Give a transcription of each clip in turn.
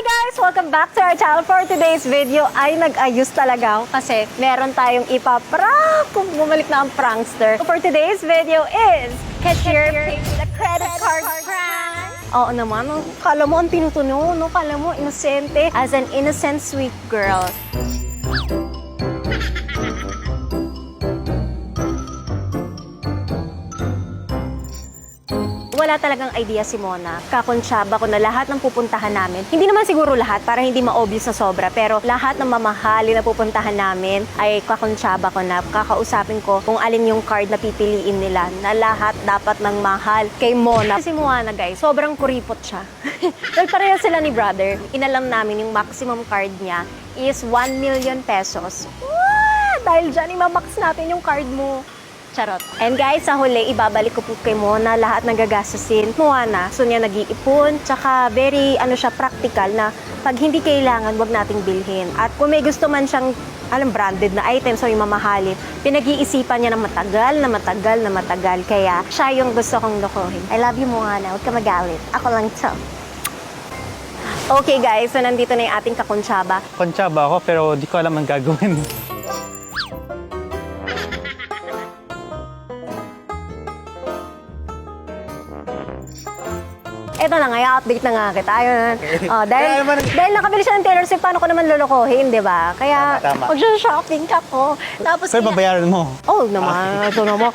guys! Welcome back to our channel. For today's video ay nag-ayos talaga ako kasi meron tayong ipaprank kung bumalik na ang prankster. For today's video is Cashier Pays the Credit Card Prank! Oo naman, no? Kala mo ang tinutuno, no? Kala mo inosente as an innocent sweet girl. Wala talagang idea si Mona. Kakonsyaba ko na lahat ng pupuntahan namin. Hindi naman siguro lahat para hindi ma-obvious na sobra, pero lahat ng mamahali na pupuntahan namin ay kakonsyaba ko na. Kakausapin ko kung alin yung card na pipiliin nila na lahat dapat ng mahal kay Mona. Si Mona guys, sobrang kuripot siya. Well, pareho sila ni brother. Inalam namin yung maximum card niya is 1 million pesos. Dahil dyan, imamax natin yung card mo. Charot. And guys, sa huli, ibabalik ko po kay Mona lahat ng gagastusin. Moana, so niya nag-iipon, tsaka very, practical na pag hindi kailangan, wag nating bilhin. At kung may gusto man siyang, branded na items o yung mamahalin, pinag-iisipan niya na matagal, na matagal, na matagal. Kaya, siya yung gusto kong lokohin. I love you, Moana. Huwag ka magalit. Ako lang to. Okay guys, so nandito na yung ating kakonsyaba. Konsyaba ako pero di ko alam ang gagawin. Ito na nga, i-update na nga kita. Ayun. Dahil nakabili siya ng Taylor Swift, paano ko naman lolokohin, di ba? Kaya, Tama. mag-shopping ako. Tapos, Pero babayaran mo. oh, naman. Ito naman.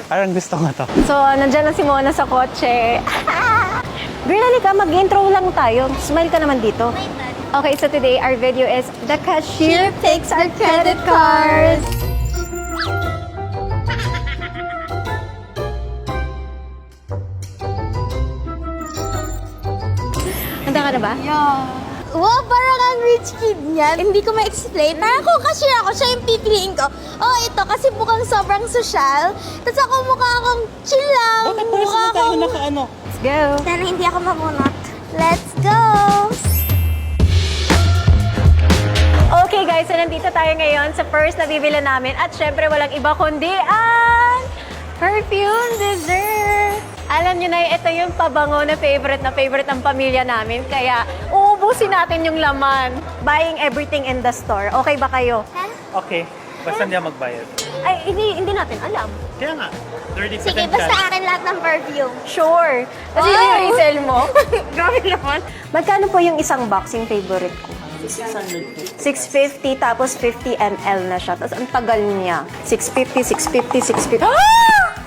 Parang gusto ko to. So, nandyan na si Mona sa kotse. Girl, halika, mag-intro lang tayo. Smile ka naman dito. Okay, so today, our video is The Cashier Takes Our Credit Cards. Handa ka na ba? Yeah. Wow, parang ang rich kid niyan. Hindi ko ma-explain. Parang kung cashier ako, siya yung pipiliin ko. Oh, ito, kasi mukhang sobrang social. Tapos ako mukha akong chill lang. Mukha akong... nakaano? Let's go. Sana hindi ako mamunot. Let's go! Okay guys, so nandito tayo ngayon sa first na bibili namin. At syempre, walang iba kundi ang perfume dessert. Alam nyo na, ito yung pabango na favorite ng pamilya namin. Kaya, uubusin natin yung laman. Buying everything in the store. Okay ba kayo? Okay. Basta hindi ako magbayad. Ay, hindi natin alam. Kaya nga. 30% Sige, basta akin lahat ng perfume. Sure. Kasi Wow! yung resell mo. Grabe naman. Magkano po yung isang boxing favorite ko? 650 tapos 50 ml na siya. Tapos ang tagal niya. 650.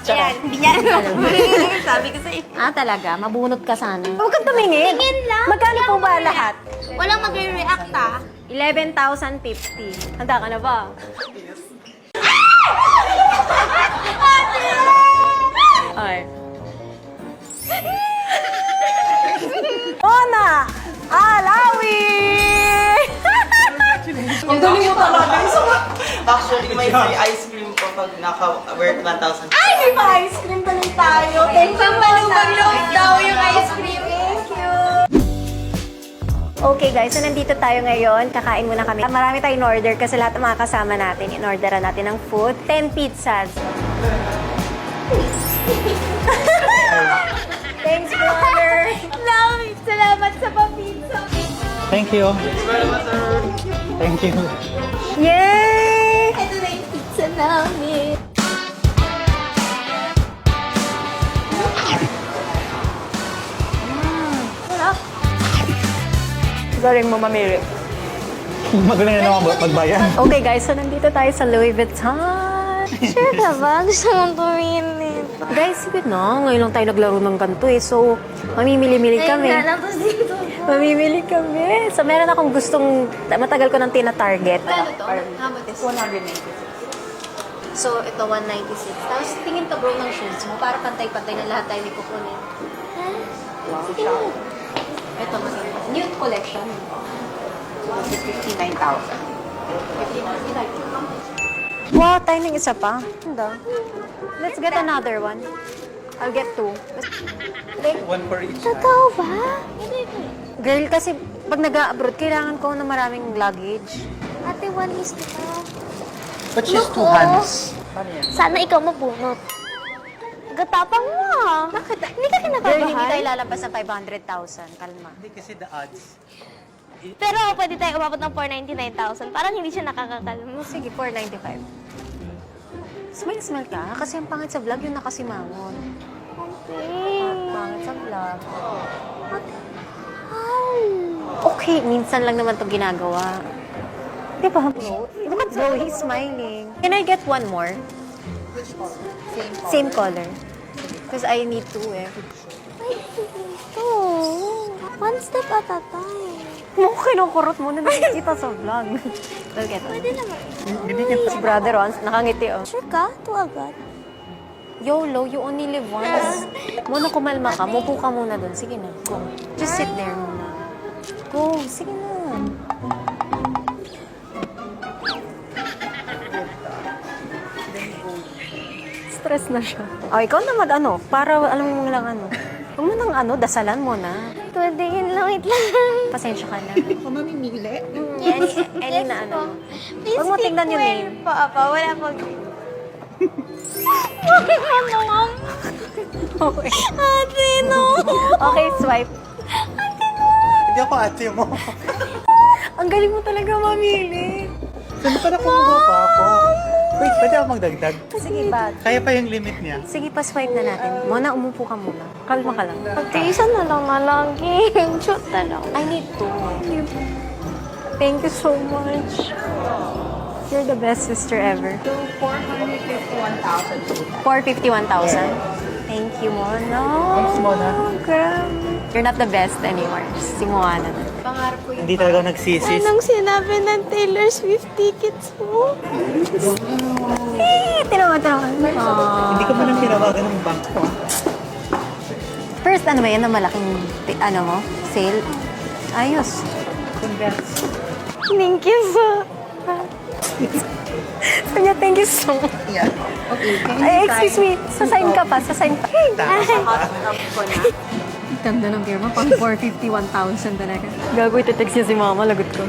Ayan, hindi niya alam. Sabi ko sa'yo. Ah, talaga? Mabunot ka sana. Huwag kang tumingin. Tingin lang. Magkano po ba lahat? Walang magre-react ah. 11,050. Handa ka na ba? Ay. Mona! Alawi! Ang galing mo talaga. Actually, may free ice cream po pag naka-worth 1,000. Ay, may pa-ice cream pa rin tayo. Thank you, Balong daw yung ice cream. Thank you. Okay guys, so nandito tayo ngayon. Kakain muna kami. Marami tayong in-order kasi lahat ng mga kasama natin, in-orderan natin ng food. 10 pizzas. Thanks, brother. Salamat sa papizza. Thank you. Thank you. Yay! Ito na yung pizza namin. Galing mo mamili. Magaling na naman magbayan. Okay guys, so nandito tayo sa Louis Vuitton. Sure ka ba? Gusto mong tumingin nito. Guys, sige na. Ngayon lang tayo naglaro ng ganito eh. So, mamimili-mili kami. Ayun na lang, tapos dito. Mamimili kami. So, meron akong gustong, matagal ko nang tina-target. Ano to? How about this? 196. So, ito 196. Tapos, tingin ka bro ng shoes mo para pantay-pantay na lahat tayo may kukunin. Wow, Ito, maganda. Nude collection. 59,000. Wow, tayo ng isa pa. Handa. Let's get another one. I'll get two. One for each. Totoo ba? Girl, kasi pag nag-abroad, kailangan ko na maraming luggage. Ate, 1 is to. But she's two hands. Paano yan? Sana ikaw mabunot. Gatapang mo ah. Bakit? Hindi ka Girl, hindi kinakabahan? tayo lalabas ng 500,000. Kalma. Hindi kasi the odds. Pero pwede tayo umabot ng 499,000. Parang hindi siya nakakakalma. Sige, 495. Smile ka. Kasi ang pangit sa vlog yung nakasimangon. Okay. Pangit sa vlog. Okay, minsan lang naman itong ginagawa. Di ba? Look at Bro, he's smiling. Can I get one more? Same color. Because I need two eh. Ito. One step at a time. Mukha kinukurot mo na nakikita sa vlog. Look at Pwede naman. Si brother Ron, nakangiti oh. Sure ka? Ito agad. YOLO, you only live once. Muna kumalma ka, mupo ka muna dun. Sige na, go. Just sit there muna. Go, sige na. Stress na siya. Oh, ikaw na mag-ano, para alam mo lang ano. Huwag mo nang ano, dasalan mo na. Pwede yun lang. Wait lang. Pasensya ka na. Ako mamimili. Any na ano. Please Huwag mo pick tingnan yung one name. po, Apa. Wala pag... Ano? Okay. Ate, no. Okay, swipe. Hindi ako ate mo. Ang galing mo talaga mamili. Saan pa na kumuha pa ako? Wait, pwede ako magdagdag? Sige, bad. Kaya pa yung limit niya. Sige, pa-swipe na natin. Mona, umupo ka muna. Kalma ka lang. Ate, isa na lang na lagi. Shoot na lang. I need to. Thank you so much. You're the best sister ever. 451,000. 451,000. Thank you, Mona. Thanks, Mona. Grabe. You're not the best anymore. Si Moana na. Pangarap ko Hindi talaga ako nagsisis. Anong sinabi ng Taylor Swift tickets mo? Tinawa. Hindi ko man lang tinawagan ng bank ko. First, ano ba yan na malaking, ano mo, sale? Ayos. Congrats. Thank you so Kanya, thank you so much. Yeah. Okay. Ay, excuse me. Sasign ka pa. Sasign pa. Hot ko na. Ganda ng firma. Pang 451,000 talaga. Gagawin, text niya si mama. Lagot ko.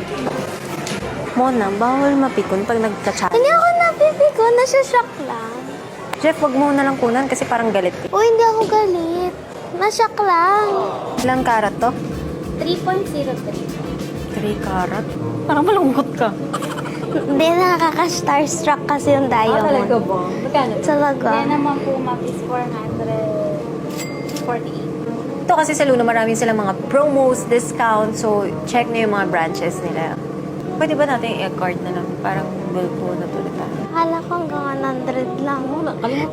Mona, bawal mapikon pag nagka-chat. Hindi ako napipiko. Nasya-shock lang. Jeff, wag mo na lang kunan kasi parang galit. O, hindi ako galit. Nashock lang. Ilang karat to? 3.03. 3 karat? Parang malungkot ka. Hindi, nakaka-starstruck kasi yung diamond. ba? Magkano? Talaga. naman po mapis 448. Ito kasi sa Luna, maraming silang mga promos, discounts. So, check nyo yung mga branches nila. Pwede ba natin i-card na lang? Parang bill po na tuloy tayo. Hala ko hanggang 100 lang.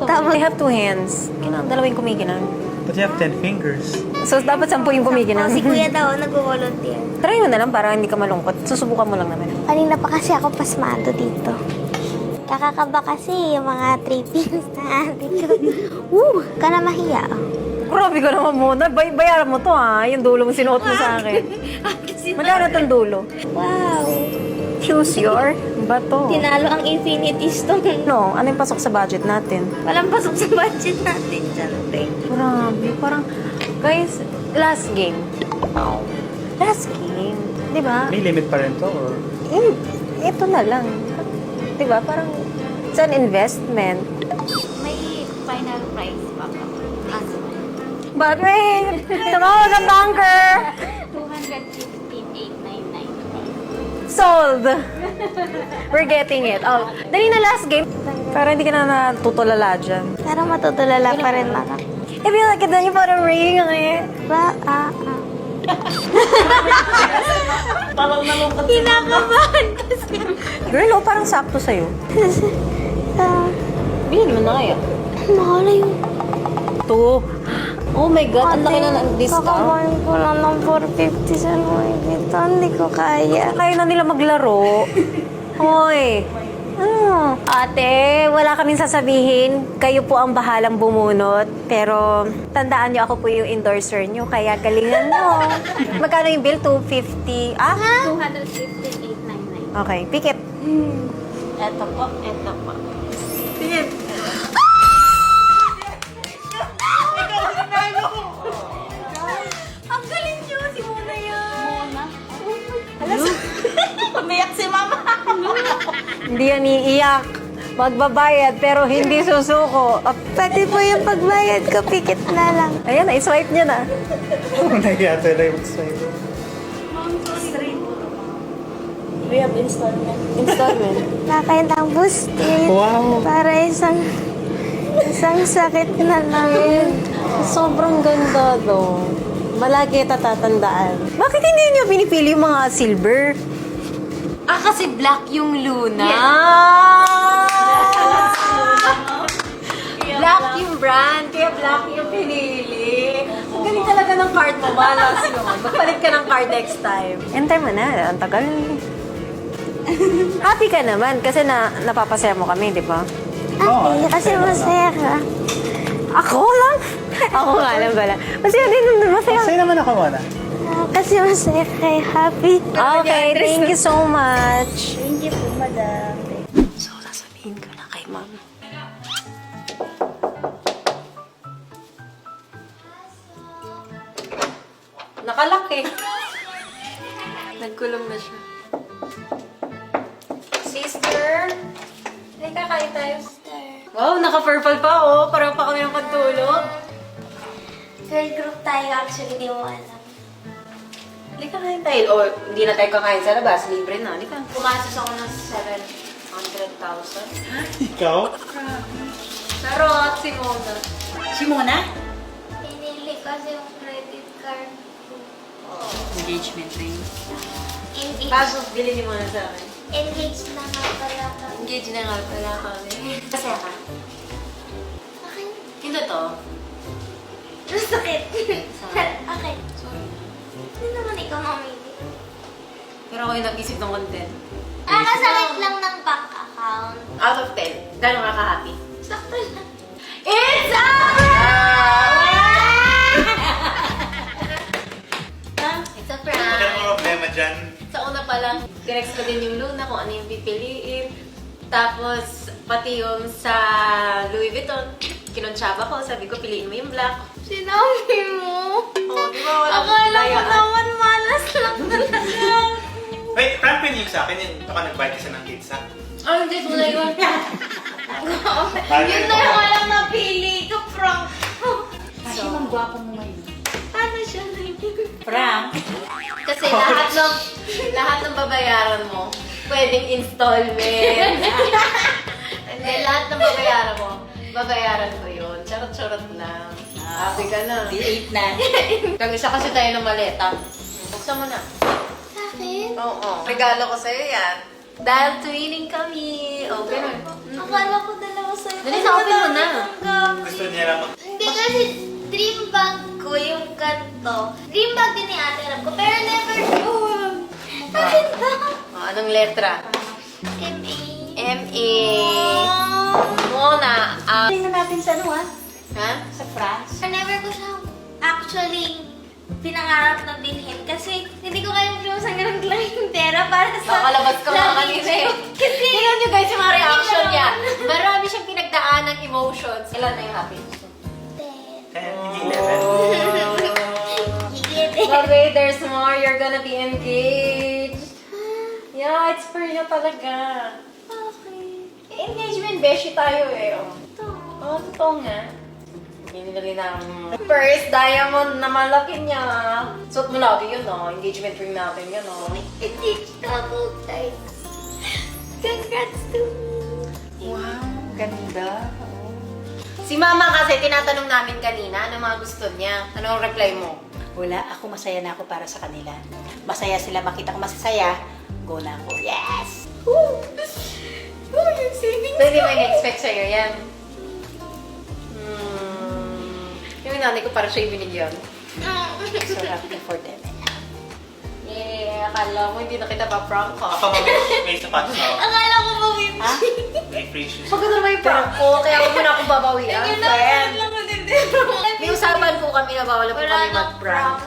Tama. I have 2 hands. Dalawang kumikinang. But you have 10 fingers. So, dapat 10 yung kumikinang. Si kuya daw, nag-volunteer. Try mo na lang para hindi ka malungkot. Susubukan mo lang naman. Kanina pa kasi ako pasmado dito. Kakakaba kasi yung mga trippings na dito. Woo! Ka na mahiya. Grabe ka naman muna. Bayaran mo to ha. Yung dulo mo sinuot mo sa akin. Magkano tong dulo? Wow! Choose your bato. Tinalo ang Infinity Stone. No, ano yung pasok sa budget natin? Walang pasok sa budget natin dyan, te. Grabe. Parang, guys, last game. Last game. Di ba? May limit pa rin to or... Ito na lang. Di ba? Parang, it's an investment. May final price pa ba? But wait! Tumawag ang banker! 215,899. Sold! We're getting it. Oh, dali na last game. Para hindi ka na natutulala dyan. Pero matutulala pa rin ako. If you like it, then you put a ring on it. Kinakabahan kasi. Girl, oh, parang sakto sa'yo. Bilhin mo na kaya. Mahal yung... Ito. Oh my God, ang laki na ng discount. Kakabahan ko lang ng 450 sa Louis Vuitton. Hindi ko kaya. Kaya na nila maglaro. Hoy. Ano? Ate, wala kaming sasabihin. Kayo po ang bahalang bumunot. Pero tandaan niyo, ako po yung endorser niyo. Kaya galingan niyo. Magkano yung bill? 250? Ah? 215,899. Okay, pick it. Eto po, eto po. Ang galing niyo, si Mona yan. Umiyak si mama. Hindi yan iiyak. Magbabayad pero hindi susuko. Pati po yung pagbayad ko, pikit na lang. Ayan, i-swipe niya na. Nahiya tayo yung swipe. We have installment. Installment. Nakailang boosted. Wow. Para isang sakit na lang. Sobrang ganda do. Malagi tatandaan. Bakit hindi niyo pinipili yung mga silver? Kasi black yung Luna. Black yung brand, kaya black yung pinili. Ang galing talaga ng card mo, malas yun. Magpalit ka ng card next time. Enter mo na, ang tagal. Happy ka naman kasi napapasaya mo kami, di ba? Okay, kasi masaya ka. Ako lang? Ako nga lang pala. Masaya din nandun, masaya. Sa'yo naman ako muna. Kasi masaya kay happy. Okay, thank you so much. Thank you po, madam. So, sasabihin ko na kay ma'am. Nakalaki. Nagkulong na siya. Sister! Ay, kakain tayo. Wow, naka-purple pa, oh. Parang pa kami ng pagtulog. Girl group tayo, actually, di mo alam. Hindi kakain tayo. O, hindi na tayo kakain sa labas. Libre na. Hindi ka. Pumasok ako ng 700,000. Ikaw? Pero, si Mona. Si Mona? Pinili kasi yung credit card ko. Engagement ring. Bago, bili ni Mona sa akin. Engaged na nga pala kami. Engage na nga pala kami. Kasi ka? Akin, Sino to? sakit. Sakit. Okay. Sorry. Hindi naman ikaw mamili. Pero ako yung nag-isip ng content. Sakit lang ng bank account. Out of 10, gano'n ka ka-happy? Sakto lang. It's a It's a prank! Walang problema dyan. Sa una pa lang, tinext ko din yung Luna kung ano yung pipiliin. Tapos, pati yung sa Louis Vuitton, kinonsyaba ko, sabi ko, piliin mo yung black. Sinabi mo. Oh, di ba? Walang Akala ko bayaan. naman malas lang talaga. Wait, prank pin yung sa akin yun. Baka nag-buy kasi ng pizza. Oh, hindi mo na yun. Yun na yung walang napili ko, prank. Kasi mang gwapo mo ngayon. Paano siya na Prank? Kasi lahat ng babayaran mo, pwedeng installment. Hindi, lahat ng babayaran mo, babayaran ko yun. Charot-charot lang. Happy ka na. D8 na. Tag-isa kasi tayo ng maleta. Buksan mo na. Sa akin? Oo. Regalo ko sa'yo yan. Dahil twinning kami. Oh, ganun. Akala ko dalawa sa'yo. Dali na, open mo na. Gusto niya lang mag... Hindi kasi dream bag ko yung ganito. Dream bag din ni ate alam ko, pero never yun. Bakit ba? Oh, anong letra? M.A. M-A. Mona. Tingnan natin sa ano Ha? Sa France. Never ko siya actually pinangarap na bilhin kasi hindi ko kayong pinusan ng pera para sa... Nakalabas ka mga kanina eh. Kasi... Tingnan nyo guys yung mga reaction niya. Marami siyang pinagdaan ng emotions. Ilan na yung happy? Kaya hindi Okay, there's more. You're gonna be engaged. Yeah, it's for you talaga. Okay. Engagement beshi tayo eh. Oh. Ito. Oh, totoo nga. Nilagay na first diamond na malaki niya. Suot mo lagi yun, no? Engagement ring natin yun, no? Engaged double thanks. Congrats to me. Wow, ganda. Si Mama kasi, tinatanong namin kanina, ano mga gusto niya? Anong reply mo? Wala, ako masaya na ako para sa kanila. Masaya sila, makita ko masasaya. Go na ako. Yes! Oh, yung savings So, hindi mo in-expect sa'yo yan. Yung nanay ko para siya binigyan. So happy for them. Yeah, akala mo hindi na kita pa-prank ka. Ako may sapatos ako. Akala ko ba win? Ha? May free shoes. Pag na may prank ko, kaya huwag mo na akong babawian. Yun Friend. lang ko din. May usapan po kami na bawal po Wala kami nang mag-prank. prank.